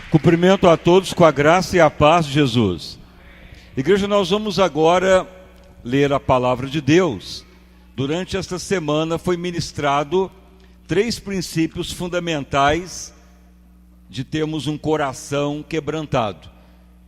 Cumprimento a todos com a graça e a paz de Jesus. Igreja, nós vamos agora ler a palavra de Deus. Durante esta semana foi ministrado 3 princípios fundamentais de termos um coração quebrantado.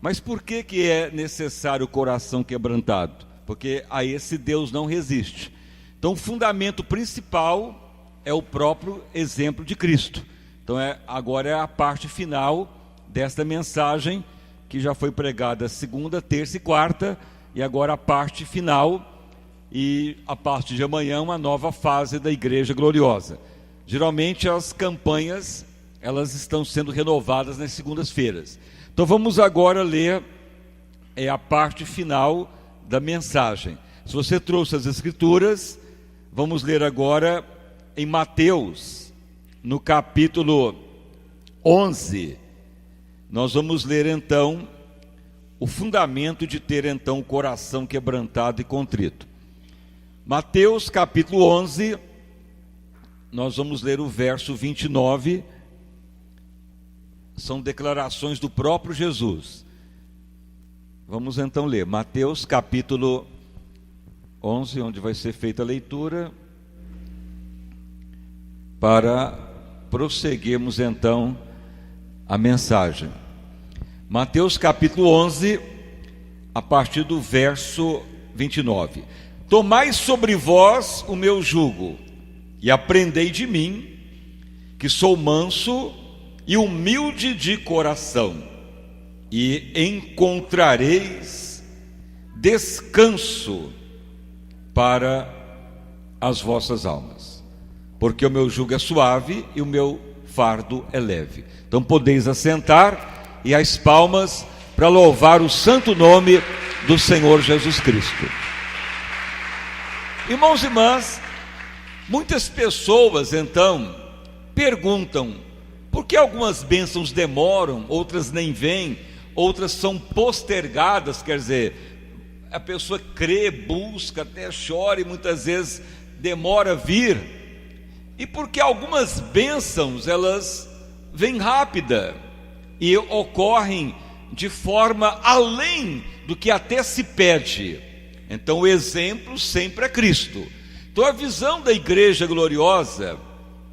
Mas por que é necessário o coração quebrantado? Porque a esse Deus não resiste. Então o fundamento principal é o próprio exemplo de Cristo. Então agora é a parte final desta mensagem que já foi pregada segunda, terça e quarta, e agora a parte final, e a partir de amanhã uma nova fase da Igreja Gloriosa. Geralmente as campanhas, elas estão sendo renovadas nas segundas-feiras. Então vamos agora ler a parte final da mensagem. Se você trouxe as escrituras, vamos ler agora em Mateus, no capítulo 11. Nós vamos ler então o fundamento de ter então o coração quebrantado e contrito. Mateus capítulo 11, nós vamos ler o verso 29, são declarações do próprio Jesus. Vamos então ler, Mateus capítulo 11, onde vai ser feita a leitura, para prosseguirmos então a mensagem. Mateus capítulo 11, a partir do verso 29. Tomai sobre vós o meu jugo, e aprendei de mim, que sou manso e humilde de coração, e encontrareis descanso para as vossas almas, porque o meu jugo é suave e o meu fardo é leve. Então podeis assentar e as palmas para louvar o santo nome do Senhor Jesus Cristo. Irmãos e irmãs, muitas pessoas então perguntam por que algumas bênçãos demoram, outras nem vêm, outras são postergadas. Quer dizer, a pessoa crê, busca, até chora e muitas vezes demora a vir. E porque algumas bênçãos elas vêm rápida e ocorrem de forma além do que até se pede. Então o exemplo sempre é Cristo. Então a visão da Igreja Gloriosa,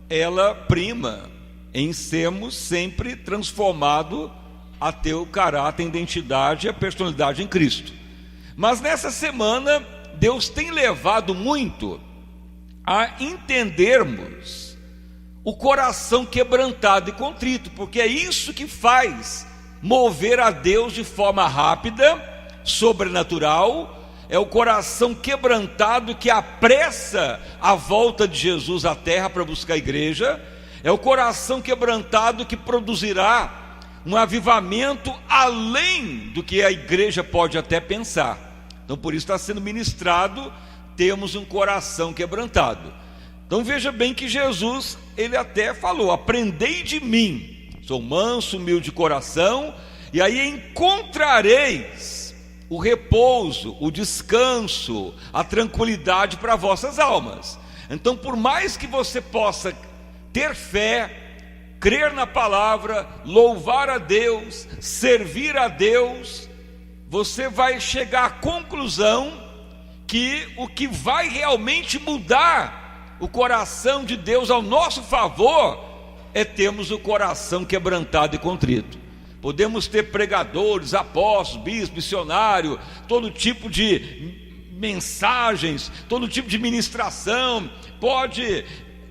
ela prima em sermos sempre transformados a ter o caráter, a identidade e a personalidade em Cristo. Mas nessa semana Deus tem levado muito a entendermos o coração quebrantado e contrito, porque é isso que faz mover a Deus de forma rápida, sobrenatural. É o coração quebrantado que apressa a volta de Jesus à terra para buscar a igreja. É o coração quebrantado que produzirá um avivamento além do que a igreja pode até pensar. Então por isso está sendo ministrado, temos um coração quebrantado. Então veja bem que Jesus, ele até falou: aprendei de mim, sou manso, humilde de coração, e aí encontrareis o repouso, o descanso, a tranquilidade para vossas almas. Então por mais que você possa ter fé, crer na palavra, louvar a Deus, servir a Deus, você vai chegar à conclusão que o que vai realmente mudar o coração de Deus ao nosso favor é termos o coração quebrantado e contrito. Podemos ter pregadores, apóstolos, bispos, missionários, todo tipo de mensagens, todo tipo de ministração, pode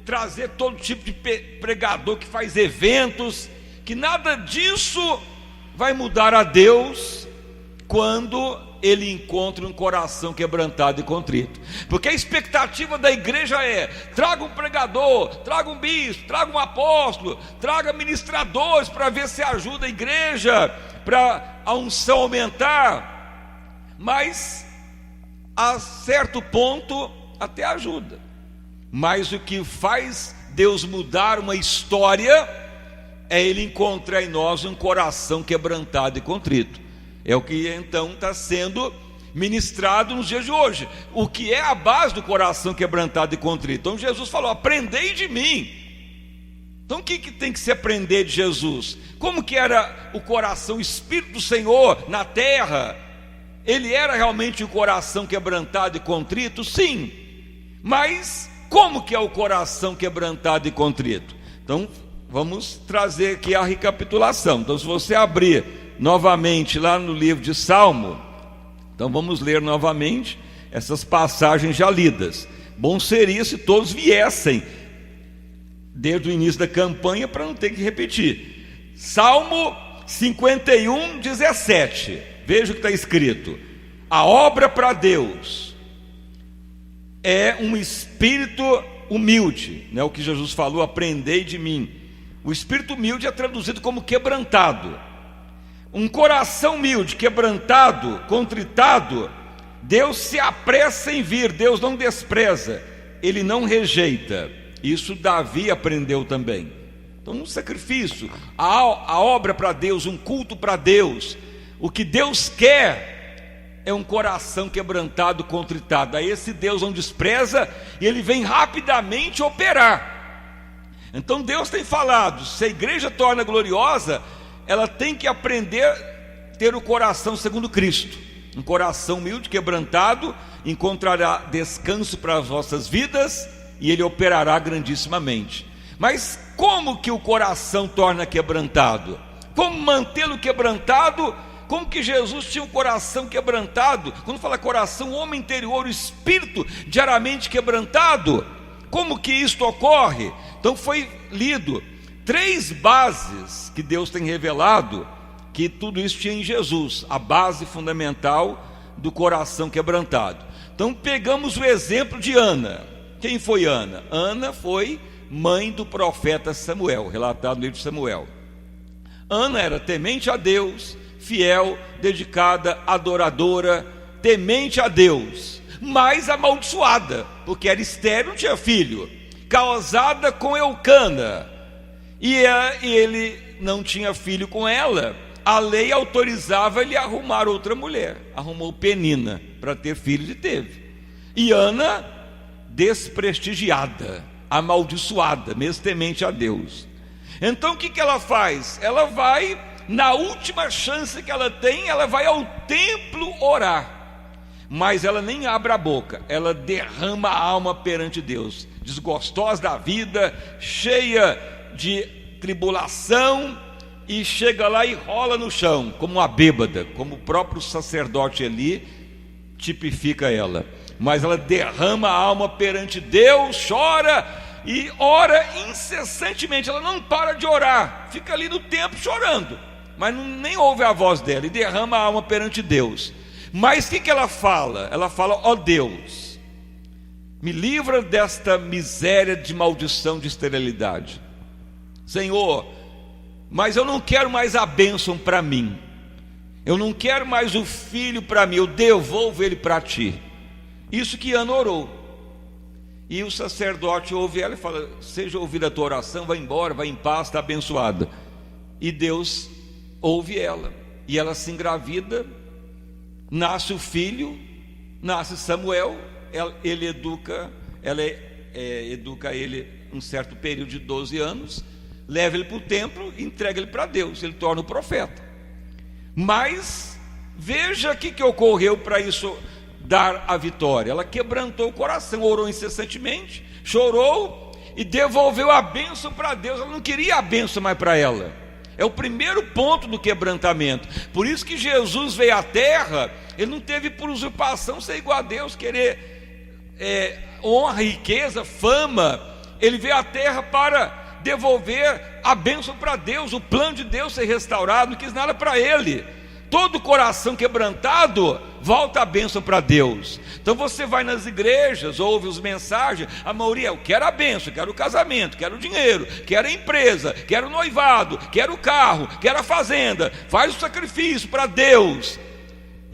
trazer todo tipo de pregador que faz eventos, que nada disso vai mudar a Deus quando ele encontra um coração quebrantado e contrito. Porque a expectativa da igreja é: traga um pregador, traga um bispo, traga um apóstolo, traga ministradores para ver se ajuda a igreja, para a unção aumentar. Mas a certo ponto até ajuda, mas o que faz Deus mudar uma história é ele encontrar em nós um coração quebrantado e contrito. É o que então está sendo ministrado nos dias de hoje. O que é a base do coração quebrantado e contrito? Então Jesus falou: aprendei de mim. Então o que tem que se aprender de Jesus? Como que era o coração, o Espírito do Senhor na terra? Ele era realmente o coração quebrantado e contrito? Sim. Mas como que é o coração quebrantado e contrito? Então vamos trazer aqui a recapitulação. Então se você abrir novamente lá no livro de Salmo, então vamos ler novamente essas passagens já lidas. Bom seria se todos viessem desde o início da campanha para não ter que repetir. Salmo 51, 17. Veja o que está escrito: a obra para Deus é um espírito humilde, né? O que Jesus falou, aprendei de mim. O espírito humilde é traduzido como quebrantado. Um coração humilde, quebrantado, contritado, Deus se apressa em vir, Deus não despreza, Ele não rejeita. Isso Davi aprendeu também. Então um sacrifício, a obra para Deus, um culto para Deus, o que Deus quer é um coração quebrantado, contritado. Aí esse Deus não despreza e Ele vem rapidamente operar. Então Deus tem falado, se a igreja torna gloriosa, ela tem que aprender a ter o coração segundo Cristo. Um coração humilde, quebrantado, encontrará descanso para as vossas vidas e Ele operará grandissimamente. Mas como que o coração torna quebrantado? Como mantê-lo quebrantado? Como que Jesus tinha um coração quebrantado? Quando fala coração, o homem interior, o espírito diariamente quebrantado. Como que isto ocorre? Então foi lido 3 bases que Deus tem revelado, que tudo isso tinha em Jesus, a base fundamental do coração quebrantado. Então pegamos o exemplo de Ana. Quem foi Ana? Ana foi mãe do profeta Samuel, relatado no livro de Samuel. Ana era temente a Deus, fiel, dedicada, adoradora, temente a Deus, mas amaldiçoada, porque era estéril, não tinha filho, casada com Eucana, e ele não tinha filho com ela. A lei autorizava ele a arrumar outra mulher. Arrumou Penina para ter filhos e teve. E Ana, desprestigiada, amaldiçoada, mesmo temente a Deus. Então o que ela faz? Ela vai, na última chance que ela tem, ela vai ao templo orar. Mas ela nem abre a boca, ela derrama a alma perante Deus, desgostosa da vida, cheia de tribulação, e chega lá e rola no chão, como uma bêbada, como o próprio sacerdote Eli tipifica ela. Mas ela derrama a alma perante Deus, chora e ora incessantemente. Ela não para de orar, fica ali no templo chorando, mas nem ouve a voz dela, e derrama a alma perante Deus. Mas o que ela fala? Ela fala: ó Deus, me livra desta miséria de maldição de esterilidade, Senhor. Mas eu não quero mais a bênção para mim, eu não quero mais o filho para mim, eu devolvo ele para ti. Isso que Ana orou. E o sacerdote ouve ela e fala: seja ouvida a tua oração, vai embora, vai em paz, está abençoada. E Deus ouve ela, e ela se engravida, nasce o filho, nasce Samuel. Ele educa, ela educa ele um certo período de 12 anos, leva ele para o templo e entrega ele para Deus, ele torna o profeta. Mas veja o que ocorreu para isso dar a vitória. Ela quebrantou o coração, orou incessantemente, chorou e devolveu a bênção para Deus. Ela não queria a bênção mais para ela. É o primeiro ponto do quebrantamento. Por isso que Jesus veio à terra. Ele não teve por usurpação ser igual a Deus, querer honra, riqueza, fama. Ele veio à terra para devolver a bênção para Deus, o plano de Deus ser restaurado. Não quis nada para ele. Todo coração quebrantado volta a bênção para Deus. Então você vai nas igrejas, ouve as mensagens, a maioria: eu quero a bênção, quero o casamento, quero o dinheiro, quero a empresa, quero o noivado, quero o carro, quero a fazenda. Faz o sacrifício para Deus.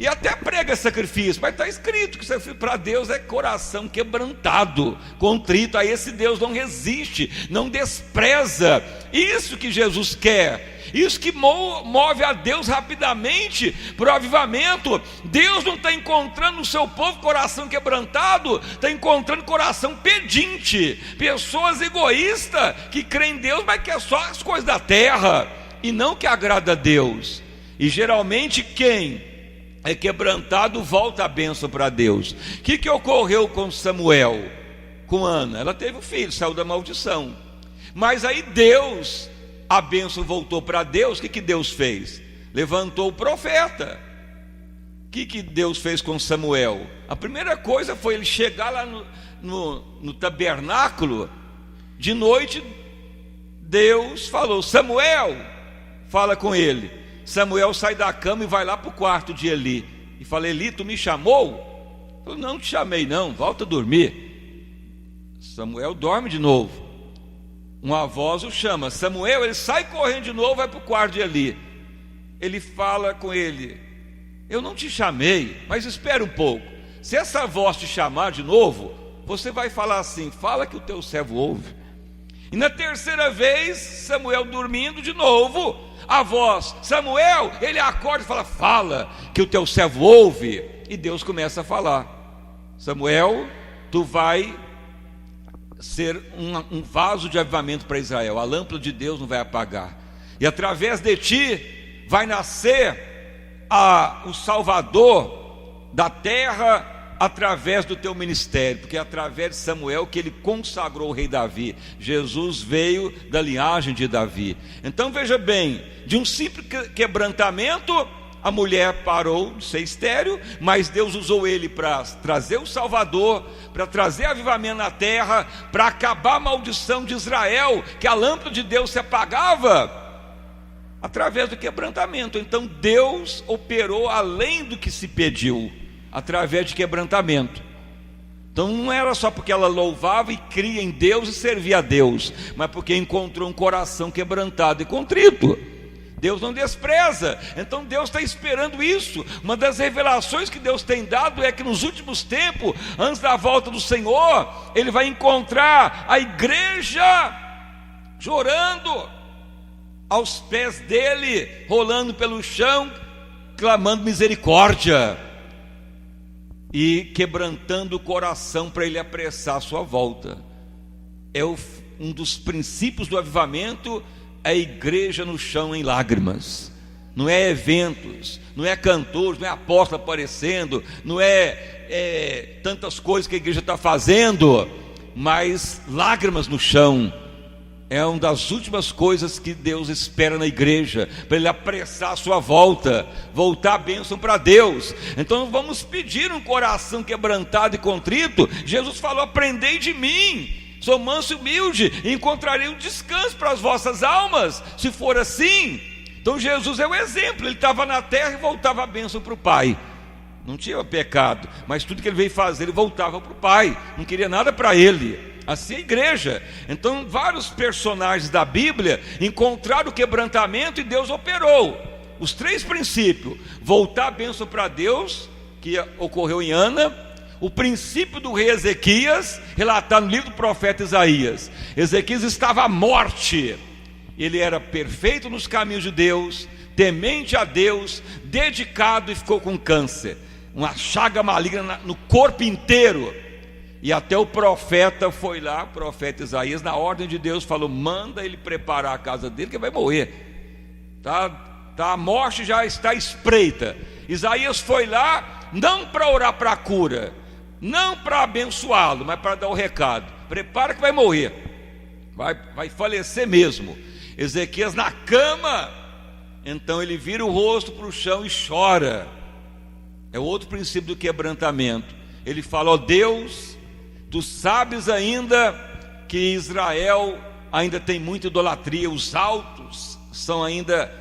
e até prega sacrifício, mas está escrito que sacrifício para Deus é coração quebrantado, contrito. A esse Deus não resiste, não despreza. Isso que Jesus quer, isso que move a Deus rapidamente para o avivamento. Deus não está encontrando no seu povo coração quebrantado, está encontrando coração pedinte, pessoas egoístas que creem em Deus, mas quer só as coisas da terra e não que agrada a Deus. E geralmente quem é quebrantado volta a bênção para Deus. O que ocorreu com Samuel, com Ana? Ela teve um filho, saiu da maldição, mas aí Deus, a bênção voltou para Deus. O que Deus fez? Levantou o profeta. O que Deus fez com Samuel? A primeira coisa foi ele chegar lá no tabernáculo. De noite Deus falou: Samuel, fala com ele. Samuel sai da cama e vai lá para o quarto de Eli e fala: Eli, tu me chamou? Ele falou: não te chamei não, volta a dormir. Samuel dorme de novo. Uma voz o chama: Samuel. Ele sai correndo de novo, vai para o quarto de Eli. Ele fala com ele: eu não te chamei, mas espera um pouco. Se essa voz te chamar de novo, você vai falar assim: fala que o teu servo ouve. E na terceira vez, Samuel dormindo de novo, a voz: Samuel. Ele acorda e fala: fala que o teu servo ouve. E Deus começa a falar: Samuel, tu vai ser um vaso de avivamento para Israel. A lâmpada de Deus não vai apagar, e através de ti vai nascer o Salvador da terra, através do teu ministério, porque é através de Samuel que ele consagrou o rei Davi. Jesus veio da linhagem de Davi. Então veja bem, de um simples quebrantamento, a mulher parou de ser estéril, mas Deus usou ele para trazer o Salvador, para trazer avivamento na terra, para acabar a maldição de Israel, que a lâmpada de Deus se apagava através do quebrantamento. Então Deus operou além do que se pediu, através de quebrantamento. Então não era só porque ela louvava e cria em Deus e servia a Deus, mas porque encontrou um coração quebrantado e contrito. Deus não despreza. Então Deus está esperando isso. Uma das revelações que Deus tem dado é que nos últimos tempos, antes da volta do Senhor, Ele vai encontrar a igreja chorando aos pés dele, rolando pelo chão, clamando misericórdia e quebrantando o coração para ele apressar a sua volta. É um dos princípios do avivamento, a igreja no chão em lágrimas. Não é eventos, não é cantores, não é apóstolo aparecendo, não é tantas coisas que a igreja está fazendo, mas lágrimas no chão. É uma das últimas coisas que Deus espera na igreja, para ele apressar a sua volta, voltar a bênção para Deus. Então vamos pedir um coração quebrantado e contrito. Jesus falou: aprendei de mim, sou manso e humilde, e encontrarei um descanso para as vossas almas, se for assim. Então Jesus é o exemplo. Ele estava na terra e voltava a bênção para o Pai. Não tinha pecado, mas tudo que ele veio fazer, ele voltava para o Pai, não queria nada para ele. Assim é a igreja. Então vários personagens da Bíblia encontraram o quebrantamento e Deus operou os três princípios: voltar a bênção para Deus, que ocorreu em Ana; o princípio do rei Ezequias, relatado no livro do profeta Isaías. Ezequias estava à morte, ele era perfeito nos caminhos de Deus, temente a Deus, dedicado, e ficou com câncer, uma chaga maligna no corpo inteiro. E até o profeta foi lá, o profeta Isaías, na ordem de Deus, falou: manda ele preparar a casa dele, que vai morrer. A morte já está espreita. Isaías foi lá, não para orar para a cura, não para abençoá-lo, mas para dar o recado: prepara que vai morrer, vai falecer mesmo. Ezequias na cama, então ele vira o rosto para o chão e chora. É outro princípio do quebrantamento. Ele fala: ó Deus, tu sabes ainda que Israel ainda tem muita idolatria, os altos são ainda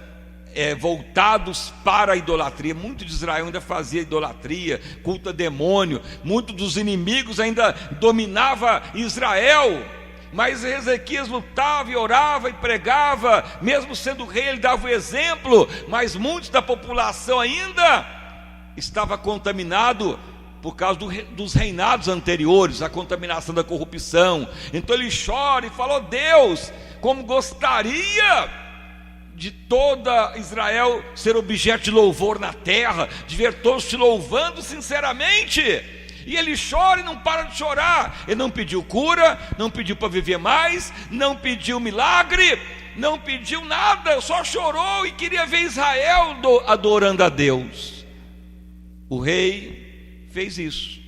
voltados para a idolatria. Muito de Israel ainda fazia idolatria, culto a demônio. Muitos dos inimigos ainda dominava Israel. Mas Ezequias lutava e orava e pregava, mesmo sendo rei ele dava o exemplo. Mas muitos da população ainda estava contaminado por causa dos reinados anteriores, a contaminação da corrupção. Então ele chora e fala: oh Deus, como gostaria de toda Israel ser objeto de louvor na terra, de ver todos te louvando sinceramente. E ele chora e não para de chorar. Ele não pediu cura, não pediu para viver mais, não pediu milagre, não pediu nada, só chorou e queria ver Israel adorando a Deus. O rei fez isso.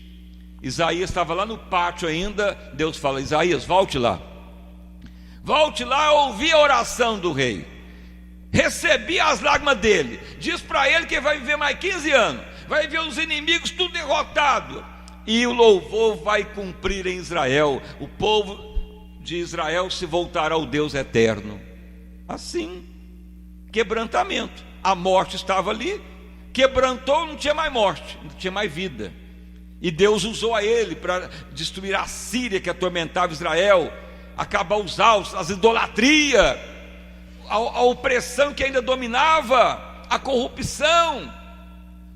Isaías estava lá no pátio ainda. Deus fala: Isaías, volte lá ouvir a oração do rei. Recebi as lágrimas dele. Diz para ele que vai viver mais 15 anos, vai ver os inimigos tudo derrotado, e o louvor vai cumprir em Israel. O povo de Israel se voltará ao Deus eterno. Assim, quebrantamento. A morte estava ali, quebrantou, não tinha mais morte, não tinha mais vida. E Deus usou a ele para destruir a Síria que atormentava Israel, acabar os alvos, as idolatrias, a opressão que ainda dominava, a corrupção,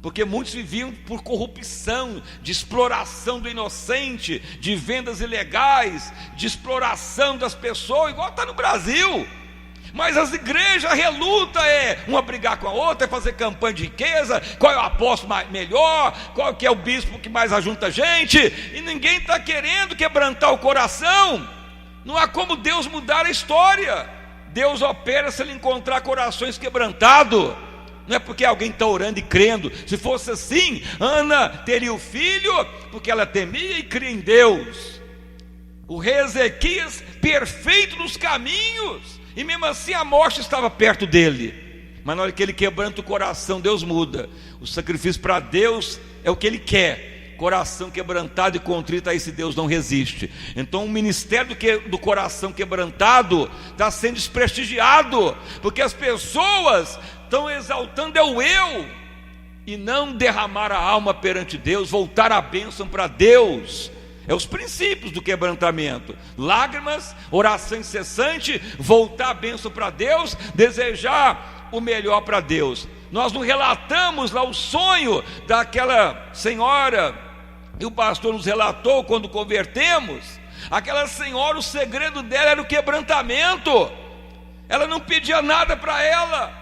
porque muitos viviam por corrupção, de exploração do inocente, de vendas ilegais, de exploração das pessoas, igual está no Brasil. Mas as igrejas relutam, uma brigar com a outra, fazer campanha de riqueza, qual é o apóstolo melhor, qual que é o bispo que mais ajunta gente, e ninguém está querendo quebrantar o coração. Não há como Deus mudar a história. Deus opera se ele encontrar corações quebrantados. Não é porque alguém está orando e crendo. Se fosse assim, Ana teria o filho, porque ela temia e cria em Deus. O rei Ezequias, perfeito nos caminhos, e mesmo assim a morte estava perto dele. Mas na hora que ele quebranta o coração, Deus muda. O sacrifício para Deus é o que ele quer. Coração quebrantado e contrito, a esse Deus não resiste. Então o ministério do coração quebrantado está sendo desprestigiado, porque as pessoas estão exaltando o eu, e não derramar a alma perante Deus, voltar a bênção para Deus. É os princípios do quebrantamento: lágrimas, oração incessante, voltar a bênção para Deus, desejar o melhor para Deus. Nós não relatamos lá o sonho daquela senhora, e o pastor nos relatou quando convertemos. Aquela senhora, o segredo dela era o quebrantamento. Ela não pedia nada para ela,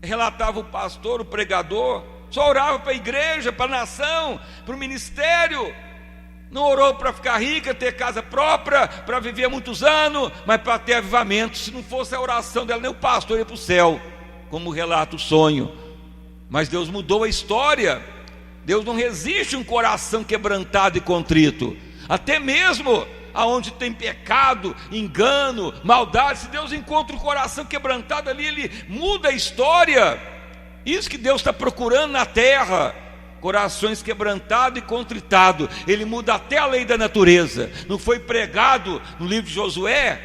relatava o pastor, o pregador, só orava para a igreja, para a nação, para o ministério. Não orou para ficar rica, ter casa própria, para viver muitos anos, mas para ter avivamento. Se não fosse a oração dela, nem o pastor ia para o céu, como relata o sonho. Mas Deus mudou a história. Deus não resiste um coração quebrantado e contrito. Até mesmo aonde tem pecado, engano, maldade, se Deus encontra um coração quebrantado ali, ele muda a história. Isso que Deus está procurando na terra: corações quebrantados e contritados. Ele muda até a lei da natureza. Não foi pregado no livro de Josué?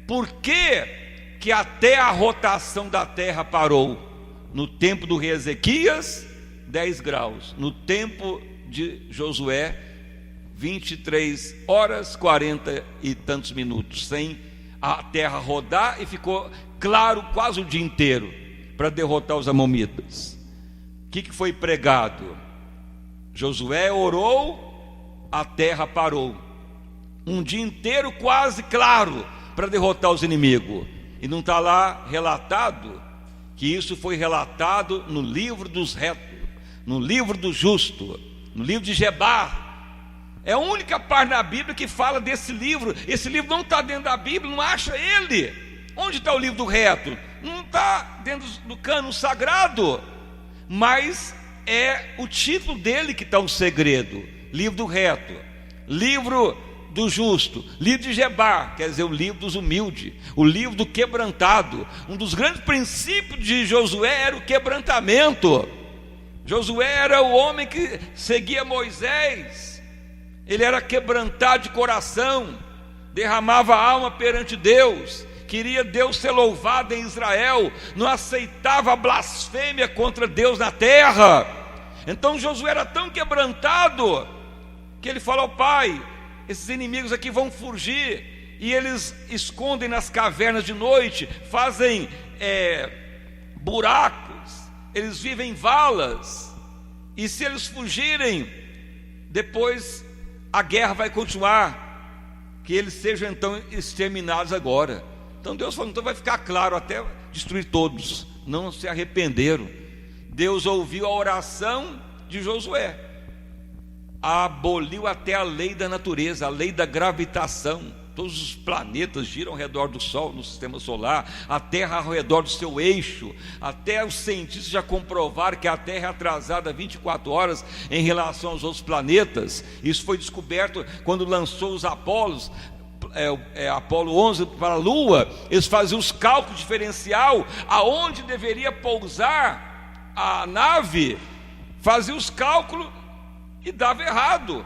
Por que até a rotação da terra parou? No tempo do rei Ezequias, 10 graus. No tempo de Josué, 23 horas, 40 e tantos minutos, sem a terra rodar, e ficou claro quase o dia inteiro para derrotar os amonitas. O que foi pregado? Josué orou, a terra parou. Um dia inteiro quase claro para derrotar os inimigos. E não está lá relatado que isso foi relatado no livro dos retos, no livro do justo, no livro de Gebar. É a única parte da Bíblia que fala desse livro. Esse livro não está dentro da Bíblia, não acha ele. Onde está o livro do reto? Não está dentro do cânon sagrado, mas é o título dele que está o segredo: livro do reto, livro do justo, livro de Gebar, quer dizer, o livro dos humildes, o livro do quebrantado. Um dos grandes princípios de Josué era o quebrantamento. Josué era o homem que seguia Moisés. Ele era quebrantado de coração, derramava a alma perante Deus, queria Deus ser louvado em Israel, não aceitava a blasfêmia contra Deus na terra. Então Josué era tão quebrantado que ele falou: pai, esses inimigos aqui vão fugir, e eles escondem nas cavernas de noite, fazem buracos, eles vivem em valas, e se eles fugirem, depois a guerra vai continuar, que eles sejam então exterminados agora. Então Deus falou, então vai ficar claro até destruir todos. Não se arrependeram. Deus ouviu a oração de Josué, aboliu até a lei da natureza, a lei da gravitação. Todos os planetas giram ao redor do Sol no sistema solar, a Terra ao redor do seu eixo. Até os cientistas já comprovaram que a Terra é atrasada 24 horas em relação aos outros planetas. Isso foi descoberto quando lançou os Apolos, Apolo 11 para a Lua. Eles faziam os cálculos diferencial aonde deveria pousar a nave, faziam os cálculos e dava errado,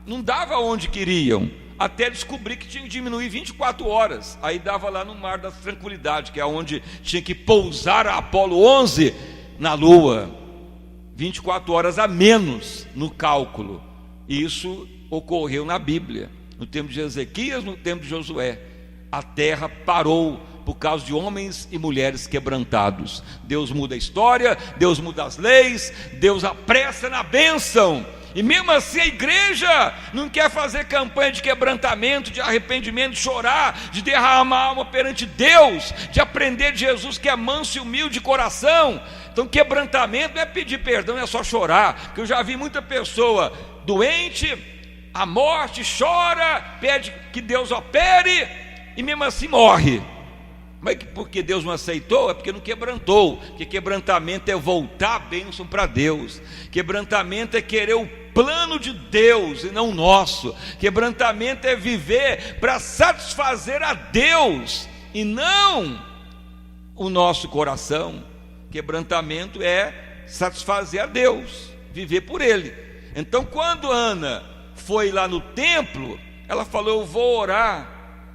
não dava onde queriam, até descobrir que tinha que diminuir 24 horas, aí dava lá no Mar da Tranquilidade, que é onde tinha que pousar a Apolo 11 na Lua, 24 horas a menos no cálculo. Isso ocorreu na Bíblia, no tempo de Ezequias, no tempo de Josué. A terra parou por causa de homens e mulheres quebrantados. Deus muda a história, Deus muda as leis, Deus apressa na bênção. E mesmo assim a igreja não quer fazer campanha de quebrantamento, de arrependimento, de chorar, de derramar a alma perante Deus, de aprender de Jesus que é manso e humilde de coração. Então quebrantamento não é pedir perdão, é só chorar. Porque eu já vi muita pessoa doente, a morte, chora, pede que Deus opere e mesmo assim morre. Mas porque Deus não aceitou? É porque não quebrantou. Porque quebrantamento é voltar a bênção para Deus. Quebrantamento é querer o plano de Deus e não o nosso. Quebrantamento é viver para satisfazer a Deus e não o nosso coração. Quebrantamento é satisfazer a Deus, viver por Ele. Então quando Ana foi lá no templo, ela falou, eu vou orar.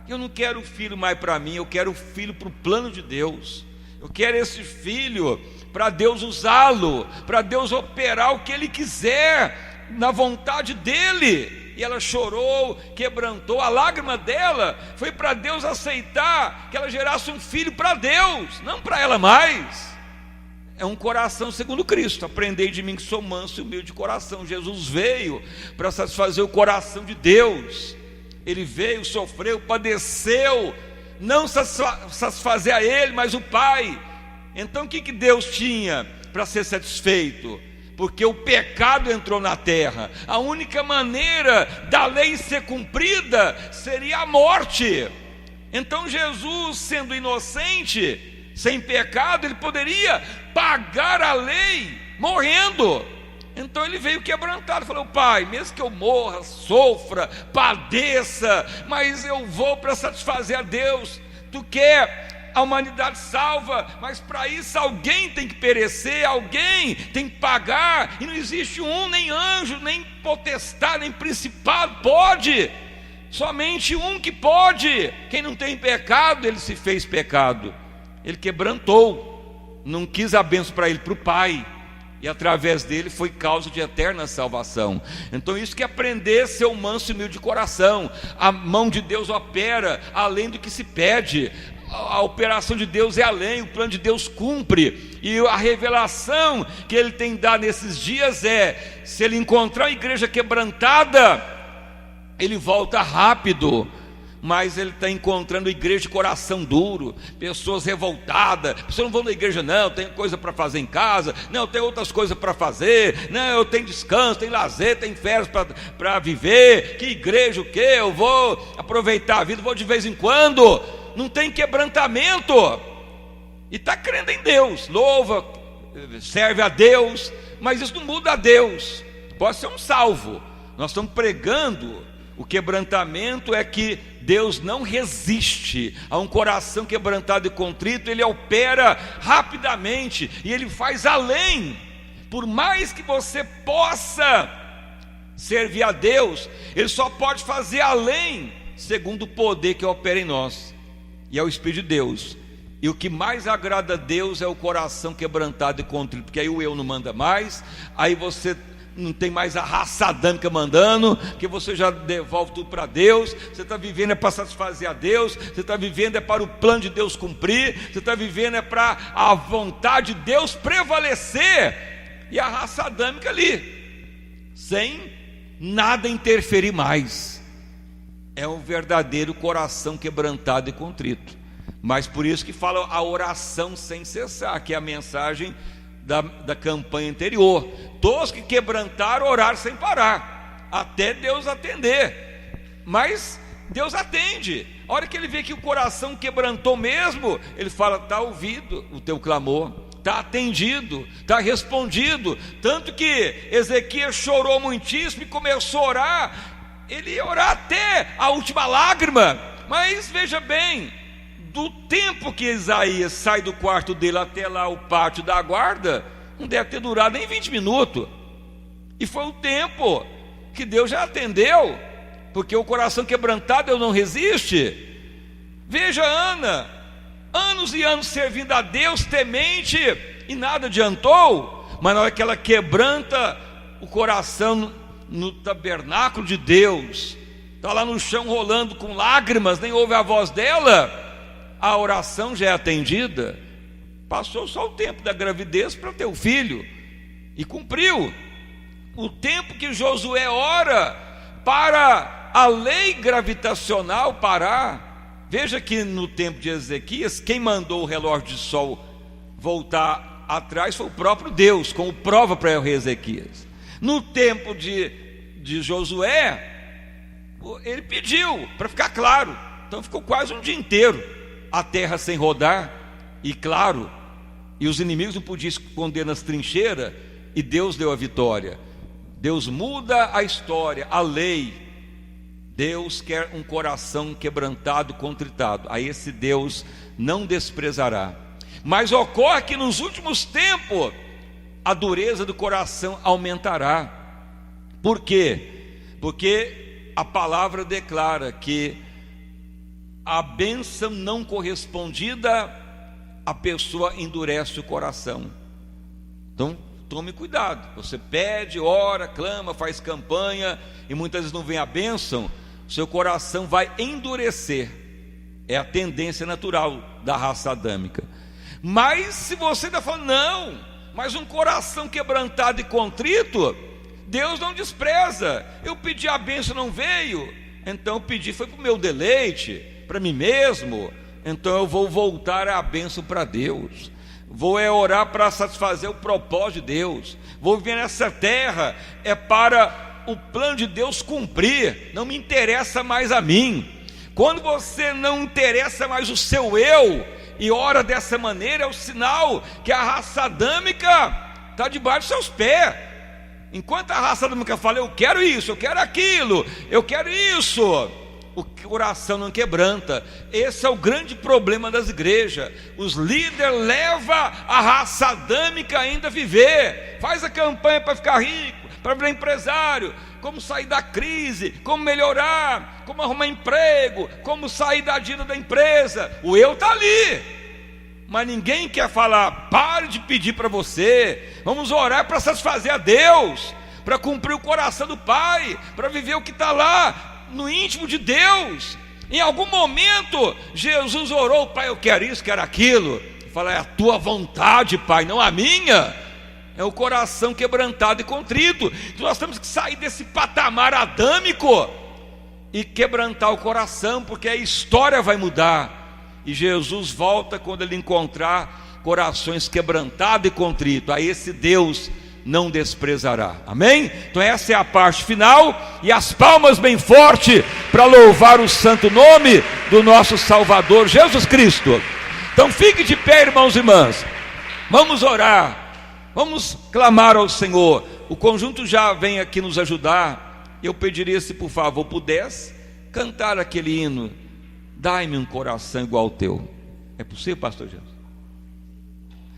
Eu não quero filho mais para mim, eu quero filho para o plano de Deus. Eu quero esse filho para Deus usá-lo, para Deus operar o que Ele quiser, na vontade dEle. E ela chorou, quebrantou, a lágrima dela foi para Deus aceitar que ela gerasse um filho para Deus, não para ela mais. É um coração segundo Cristo. Aprendei de mim que sou manso e humilde de coração. Jesus veio para satisfazer o coração de Deus. Ele veio, sofreu, padeceu, não satisfazer a Ele, mas o Pai. Então o que Deus tinha para ser satisfeito? Porque o pecado entrou na terra. A única maneira da lei ser cumprida seria a morte. Então Jesus, sendo inocente, sem pecado, Ele poderia pagar a lei morrendo. Então ele veio quebrantado, falou, Pai, mesmo que eu morra, sofra, padeça, mas eu vou para satisfazer a Deus. Tu quer a humanidade salva, mas para isso alguém tem que perecer, alguém tem que pagar, e não existe nem anjo, nem potestade, nem principado pode, somente um que pode. Quem não tem pecado, ele se fez pecado, ele quebrantou, não quis a bênção para ele, para o Pai, e através dele foi causa de eterna salvação. Então isso que é aprender a ser um manso e humilde de coração. A mão de Deus opera além do que se pede. A operação de Deus é além, o plano de Deus cumpre. E a revelação que Ele tem dado nesses dias é, se Ele encontrar a igreja quebrantada, Ele volta rápido. Mas Ele está encontrando igreja de coração duro, pessoas revoltadas. Pessoas não vão na igreja, não, tem coisa para fazer em casa, não, tem outras coisas para fazer, não, eu tenho descanso, tem lazer, tem férias para viver. Que igreja o quê? Eu vou aproveitar a vida, vou de vez em quando. Não tem quebrantamento. E está crendo em Deus, louva, serve a Deus, mas isso não muda a Deus. Pode ser um salvo. Nós estamos pregando. O quebrantamento é que Deus não resiste a um coração quebrantado e contrito. Ele opera rapidamente e Ele faz além. Por mais que você possa servir a Deus, Ele só pode fazer além, segundo o poder que opera em nós, e é o Espírito de Deus. E o que mais agrada a Deus é o coração quebrantado e contrito, porque aí o eu não manda mais, aí você não tem mais a raça adâmica mandando, que você já devolve tudo para Deus. Você está vivendo é para satisfazer a Deus, você está vivendo é para o plano de Deus cumprir, você está vivendo é para a vontade de Deus prevalecer. e a raça adâmica ali, sem nada interferir mais. É um verdadeiro coração quebrantado e contrito. Mas por isso que fala a oração sem cessar, que é a mensagem da campanha anterior. Todos que quebrantaram, orar sem parar, até Deus atender. Mas Deus atende. A hora que ele vê que o coração quebrantou mesmo, ele fala: está ouvido o teu clamor, está atendido, está respondido. Tanto que Ezequias chorou muitíssimo e começou a orar. Ele ia orar até a última lágrima. Mas veja bem, do tempo que Isaías sai do quarto dele até lá o pátio da guarda, não deve ter durado nem 20 minutos. E foi o tempo que Deus já atendeu, porque o coração quebrantado Deus não resiste. Veja Ana, anos e anos servindo a Deus, temente, e nada adiantou. Mas na hora que ela quebranta o coração no tabernáculo de Deus, está lá no chão rolando com lágrimas, nem ouve a voz dela, a oração já é atendida. Passou só o tempo da gravidez para ter o filho, e cumpriu o tempo que Josué ora para a lei gravitacional parar. Veja que no tempo de Ezequias, quem mandou o relógio de sol voltar atrás foi o próprio Deus, como prova para o rei Ezequias. No tempo de Josué, ele pediu para ficar claro. Então ficou quase um dia inteiro a terra sem rodar, e claro, e os inimigos não podiam esconder nas trincheiras, e Deus deu a vitória. Deus muda a história, a lei. Deus quer um coração quebrantado, contritado. A esse Deus não desprezará. Mas ocorre que nos últimos tempos a dureza do coração aumentará. Por quê? Porque a palavra declara que a bênção não correspondida, a pessoa endurece o coração. Então tome cuidado. Você pede, ora, clama, faz campanha, e muitas vezes não vem a bênção, seu coração vai endurecer. É a tendência natural da raça adâmica. Mas se você ainda fala: não, mas um coração quebrantado e contrito, Deus não despreza. Eu pedi a bênção, não veio, então eu pedi, foi para o meu deleite, para mim mesmo, então eu vou voltar a bênção para Deus. Vou orar para satisfazer o propósito de Deus. Vou viver nessa terra para o plano de Deus cumprir. Não me interessa mais a mim. Quando você não interessa mais o seu eu e ora dessa maneira, é o sinal que a raça adâmica está debaixo dos seus pés. Enquanto a raça adâmica fala: eu quero isso, eu quero aquilo, eu quero isso, o coração não quebranta. Esse é o grande problema das igrejas. Os líderes levam a raça adâmica ainda a viver. Faz a campanha para ficar rico, para virar empresário, como sair da crise, como melhorar, como arrumar emprego, como sair da dívida da empresa. O eu está ali, mas ninguém quer falar: pare de pedir para você, vamos orar para satisfazer a Deus, para cumprir o coração do Pai, para viver o que está lá no íntimo de Deus. Em algum momento Jesus orou: Pai, eu quero isso, quero aquilo. Fala: é a tua vontade, Pai, não a minha. É o coração quebrantado e contrito. Então nós temos que sair desse patamar adâmico e quebrantar o coração, porque a história vai mudar, e Jesus volta quando ele encontrar corações quebrantados e contritos. A esse Deus não desprezará. Amém? Então essa é a parte final, e as palmas bem forte para louvar o santo nome do nosso Salvador Jesus Cristo. Então fique de pé, irmãos e irmãs. Vamos orar. Vamos clamar ao Senhor. O conjunto já vem aqui nos ajudar. Eu pediria, se por favor pudesse cantar aquele hino: dai-me um coração igual ao teu. É possível, pastor Jesus?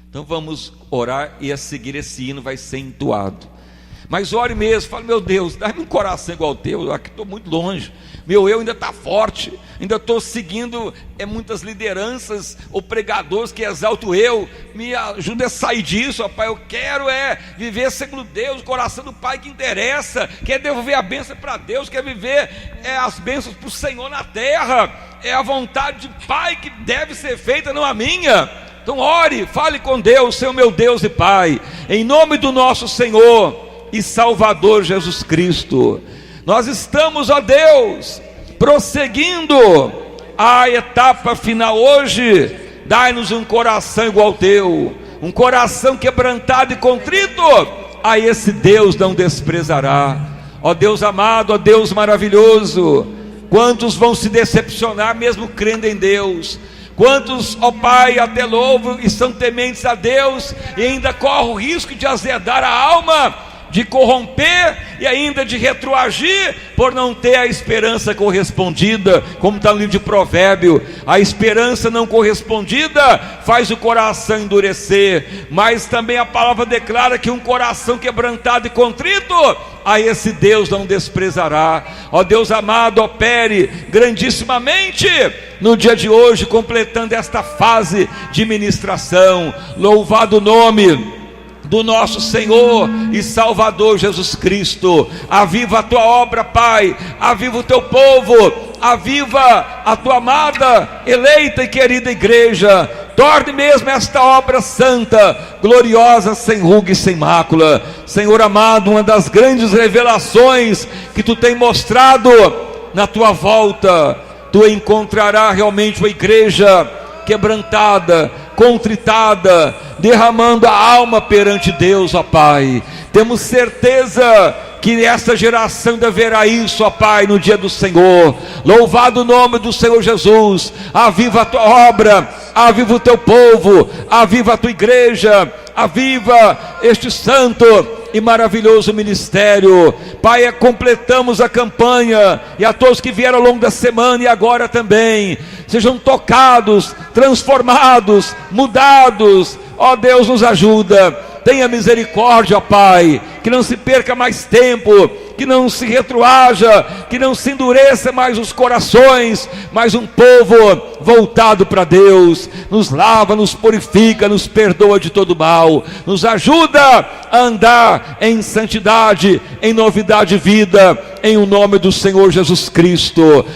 Então vamos orar, e a seguir esse hino vai ser entoado. Mas ore mesmo, fale: meu Deus, dá-me um coração igual ao teu. Eu aqui estou muito longe, meu eu ainda está forte, ainda estou seguindo muitas lideranças ou pregadores que exaltam o eu. Me ajuda a sair disso, ó Pai. Eu quero viver segundo Deus, o coração do Pai que interessa, quer devolver a bênção para Deus, quer viver as bênçãos para o Senhor na terra. É a vontade do Pai que deve ser feita, não a minha. Então ore, fale com Deus, Senhor meu Deus e Pai, em nome do nosso Senhor e Salvador Jesus Cristo. Nós estamos, ó Deus, prosseguindo a etapa final hoje. Dai-nos um coração igual ao teu, um coração quebrantado e contrito, a esse Deus não desprezará. Ó Deus amado, ó Deus maravilhoso, quantos vão se decepcionar mesmo crendo em Deus? Quantos, ó Pai, até louvam e são tementes a Deus e ainda correm o risco de azedar a alma, de corromper e ainda de retroagir por não ter a esperança correspondida, como está no livro de Provérbio. A esperança não correspondida faz o coração endurecer, mas também a palavra declara que um coração quebrantado e contrito, a esse Deus não desprezará. Ó Deus amado, opere grandissimamente no dia de hoje, completando esta fase de ministração. Louvado o nome do nosso Senhor e Salvador Jesus Cristo. Aviva a tua obra, Pai, aviva o teu povo, aviva a tua amada, eleita e querida igreja. Torne mesmo esta obra santa, gloriosa, sem ruga e sem mácula. Senhor amado, uma das grandes revelações que tu tem mostrado na tua volta, tu encontrarás realmente uma igreja quebrantada, contritada, derramando a alma perante Deus, ó Pai. Temos certeza que essa geração ainda verá isso, ó Pai, no dia do Senhor. Louvado o nome do Senhor Jesus. Aviva a tua obra, aviva o teu povo, aviva a tua igreja, aviva este santo e maravilhoso ministério. Pai, completamos a campanha, e a todos que vieram ao longo da semana e agora também, sejam tocados, transformados, mudados. Ó Deus, nos ajuda, tenha misericórdia, ó Pai, que não se perca mais tempo, que não se retroaja, que não se endureça mais os corações, mas um povo voltado para Deus. Nos lava, nos purifica, nos perdoa de todo mal, nos ajuda a andar em santidade, em novidade de vida, em o nome do Senhor Jesus Cristo.